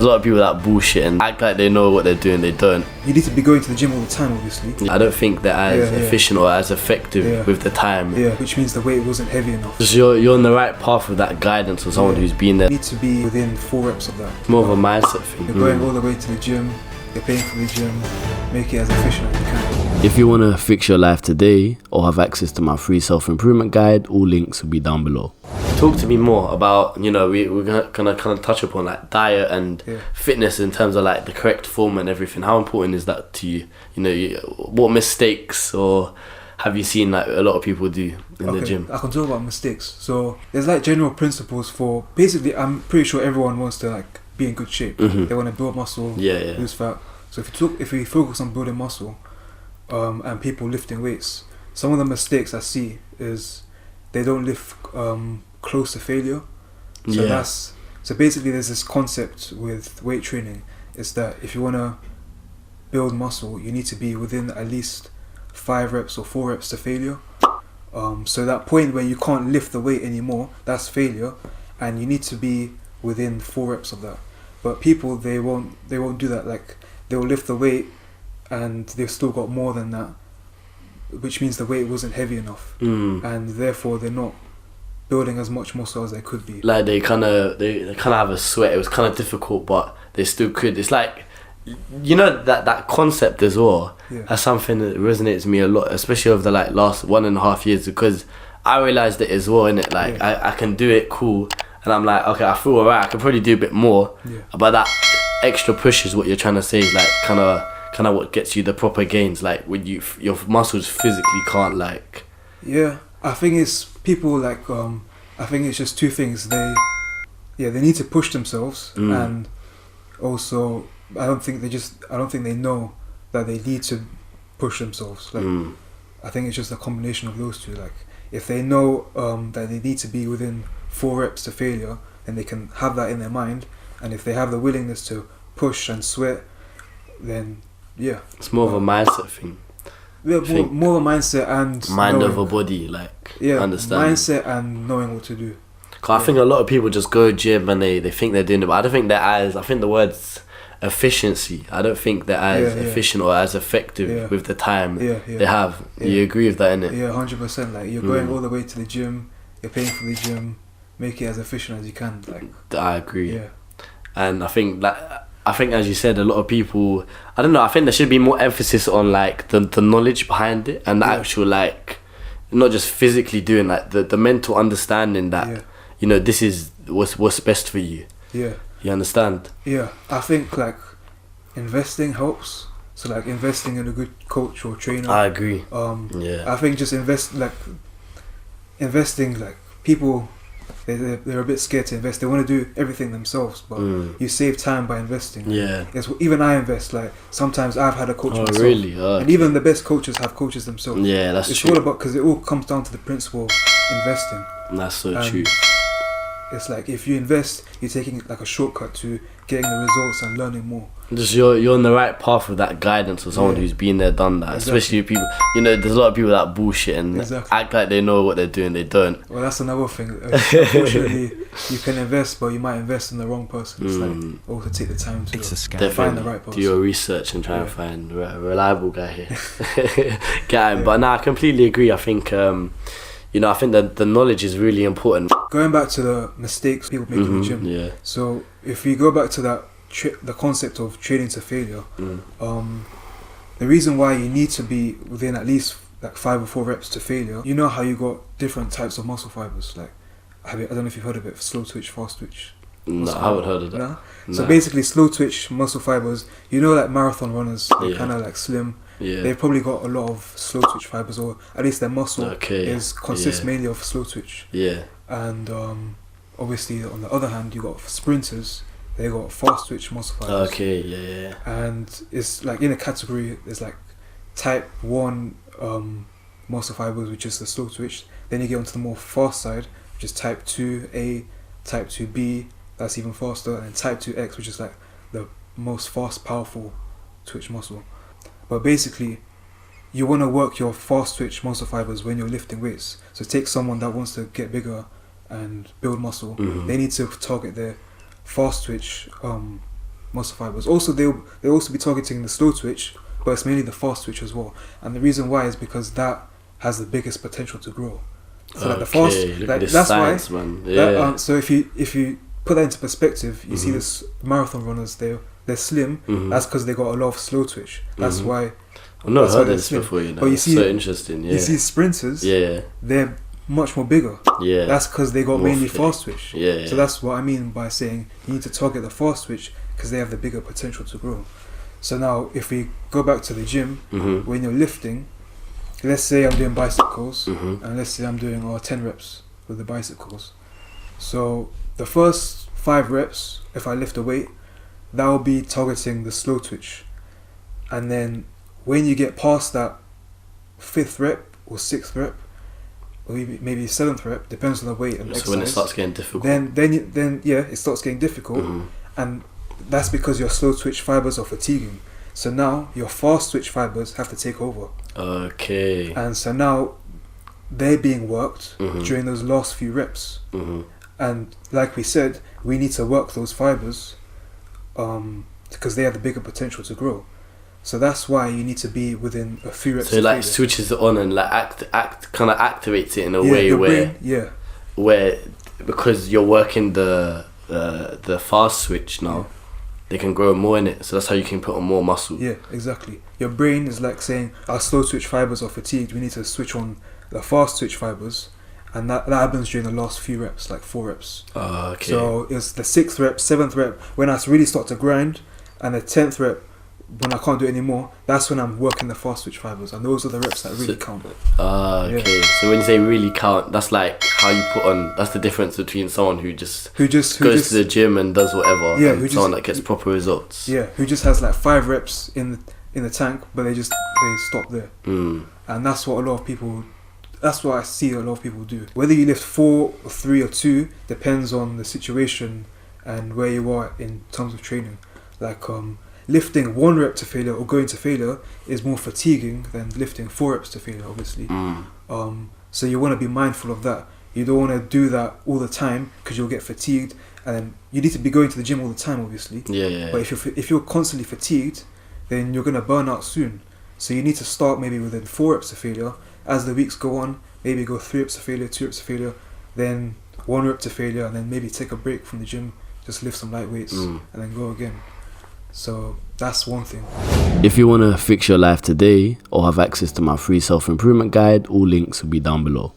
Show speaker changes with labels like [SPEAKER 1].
[SPEAKER 1] A lot of people that bullshit and act like they know what they're doing, they don't.
[SPEAKER 2] You need to be going to the gym all the time, obviously.
[SPEAKER 1] I don't think they're as efficient or as effective with the time.
[SPEAKER 2] Yeah, which means the weight wasn't heavy enough.
[SPEAKER 1] Because you're on the right path with that guidance of someone who's been there.
[SPEAKER 2] You need to be within 4 reps of that.
[SPEAKER 1] It's more of a mindset thing.
[SPEAKER 2] You're going all the way to the gym, you're paying for the gym, make it as efficient as you can.
[SPEAKER 1] If you want to fix your life today or have access to my free self-improvement guide, all links will be down below. Talk to me more about, you know, we're gonna kind of touch upon like diet and fitness in terms of like the correct form and everything. How important is that to you? You know, what mistakes or have you seen like a lot of people do in the gym?
[SPEAKER 2] I can talk about mistakes. So there's like general principles for, basically I'm pretty sure everyone wants to like be in good shape. They want to build muscle, lose fat. So if we focus on building muscle and people lifting weights, some of the mistakes I see is they don't lift close to failure. So basically there's this concept with weight training, is that if you want to build muscle, you need to be within at least 5 reps or 4 reps to failure. So that point where you can't lift the weight anymore, that's failure, and you need to be within 4 reps of that. But people, they won't do that. Like, they'll lift the weight and they've still got more than that, which means the weight wasn't heavy enough, and therefore they're not building as much muscle as they could be. Like
[SPEAKER 1] they kind of have a sweat. It was kind of difficult, but they still could. It's like, you know, that concept as well. That's something that resonates with me a lot, especially over the like last 1.5 years, because I realized it as well, innit? Like I can do it, cool, and I'm like, okay, I feel alright. I could probably do a bit more, but that extra push is what you're trying to say. Is like kind of what gets you the proper gains. Like when your muscles physically can't like.
[SPEAKER 2] Yeah, I think it's people like I think it's just two things. They need to push themselves, and also I don't think they know that they need to push themselves. Like I think it's just a combination of those two. Like if they know that they need to be within 4 reps to failure, then they can have that in their mind, and if they have the willingness to push and sweat, then
[SPEAKER 1] it's more of a mindset thing.
[SPEAKER 2] Yeah, more of a mindset and
[SPEAKER 1] mind over body, like understand
[SPEAKER 2] mindset and knowing what to do.
[SPEAKER 1] Cause I think a lot of people just go gym and they think they're doing it, but I don't think they're as, I think the word's efficiency, I don't think they're as efficient or as effective with the time they have. You agree with that, innit?
[SPEAKER 2] Yeah, 100%. Like you're going all the way to the gym, you're paying for the gym, make it as efficient as you can. Like
[SPEAKER 1] I agree. And I think as you said, a lot of people, I don't know, I think there should be more emphasis on like the knowledge behind it and the actual, like, not just physically doing, like the mental understanding that you know, this is what's best for you. You understand?
[SPEAKER 2] I think like investing helps. So like investing in a good coach or trainer.
[SPEAKER 1] I agree.
[SPEAKER 2] I think just investing, like people, they're a bit scared to invest. They want to do everything themselves, but you save time by investing. Even I invest. Like sometimes I've had a coach myself.
[SPEAKER 1] Really?
[SPEAKER 2] And even the best coaches have coaches themselves.
[SPEAKER 1] That's true.
[SPEAKER 2] It's all about, because it all comes down to the principle of investing.
[SPEAKER 1] That's so true.
[SPEAKER 2] It's like if you invest, you're taking like a shortcut to getting the results and learning more.
[SPEAKER 1] Just you're on the right path with that guidance of someone who's been there, done that. Especially people, you know, there's a lot of people that bullshit and act like they know what they're doing, they don't.
[SPEAKER 2] Well, that's another thing. Unfortunately, you can invest, but you might invest in the wrong person. It's like also take the time to find the right person.
[SPEAKER 1] Do your research and try and find a reliable guy here. Get him. But I completely agree. I think you know, I think that the knowledge is really important.
[SPEAKER 2] Going back to the mistakes people make in the gym. So if we go back to that, the concept of training to failure, the reason why you need to be within at least like 5 or 4 reps to failure, you know how you got different types of muscle fibers. Like, I don't know if you've heard of it, slow twitch, fast twitch.
[SPEAKER 1] No, I haven't heard of that.
[SPEAKER 2] No? So basically slow twitch muscle fibers, you know, like marathon runners, they're kind of like slim. They've probably got a lot of slow twitch fibers, or at least their muscle consists mainly of slow twitch. And obviously on the other hand, you got sprinters, they got fast twitch muscle fibers. And it's like in a category, there's like type 1 muscle fibers, which is the slow twitch. Then you get onto the more fast side, which is type 2A, type 2B, that's even faster, and type 2X, which is like the most fast, powerful twitch muscle. But basically, you want to work your fast twitch muscle fibers when you're lifting weights. So take someone that wants to get bigger and build muscle. They need to target their fast twitch muscle fibers. Also, they'll also be targeting the slow twitch, but it's mainly the fast twitch as well. And the reason why is because that has the biggest potential to grow. So like the fast, that's science, why. Man. Yeah. So if you put that into perspective, you see this marathon runners, they're slim. That's because they got a lot of slow twitch. That's why.
[SPEAKER 1] I've not heard this before. But you see, so interesting. Yeah.
[SPEAKER 2] You see sprinters. Yeah. They're much more bigger. Yeah. That's because they got more mainly fast twitch. Yeah. So that's what I mean by saying you need to target the fast twitch because they have the bigger potential to grow. So now, if we go back to the gym, when you're lifting, let's say I'm doing bicycles, and let's say I'm doing 10 reps with the bicycles. So the first 5 reps, if I lift a weight, that will be targeting the slow twitch. And then when you get past that 5th rep or 6th rep, or maybe 7th rep, depends on the weight and exercise.
[SPEAKER 1] So when it starts getting difficult.
[SPEAKER 2] Then it starts getting difficult, and that's because your slow twitch fibers are fatiguing. So now your fast twitch fibers have to take over.
[SPEAKER 1] Okay.
[SPEAKER 2] And so now they're being worked during those last few reps. And like we said, we need to work those fibers because they have the bigger potential to grow. So that's why you need to be within a few reps.
[SPEAKER 1] So it like switches it on and like kind of activates it in a way where where because you're working the fast switch now. They can grow more in it, so that's how you can put on more muscle. Yeah, exactly. Your brain is like saying our slow twitch fibers are fatigued, we need to switch on the fast twitch fibers, and that happens during the last few reps, like 4 reps. Okay. So it's the 6th rep, 7th rep, when I really start to grind, and the 10th rep, when I can't do it anymore, that's when I'm working the fast twitch fibers, and those are the reps that really count. Okay. So when you say really count, that's like how you put on. That's the difference between someone who just goes to the gym and does whatever, and someone that gets proper results. Yeah, who just has like 5 reps in the tank, but they stop there. And that's what a lot of people. That's what I see a lot of people do. Whether you lift 4 or 3 or 2 depends on the situation and where you are in terms of training. Like lifting 1 rep to failure or going to failure is more fatiguing than lifting 4 reps to failure, obviously. So you want to be mindful of that. You don't want to do that all the time because you'll get fatigued, and then you need to be going to the gym all the time, obviously. But if you're constantly fatigued, then you're gonna burn out soon. So you need to start maybe within 4 reps to failure. As the weeks go on, maybe go 3 reps to failure, 2 reps to failure, then 1 rep to failure, and then maybe take a break from the gym, just lift some light weights, and then go again. So that's one thing. If you want to fix your life today or have access to my free self-improvement guide, all links will be down below.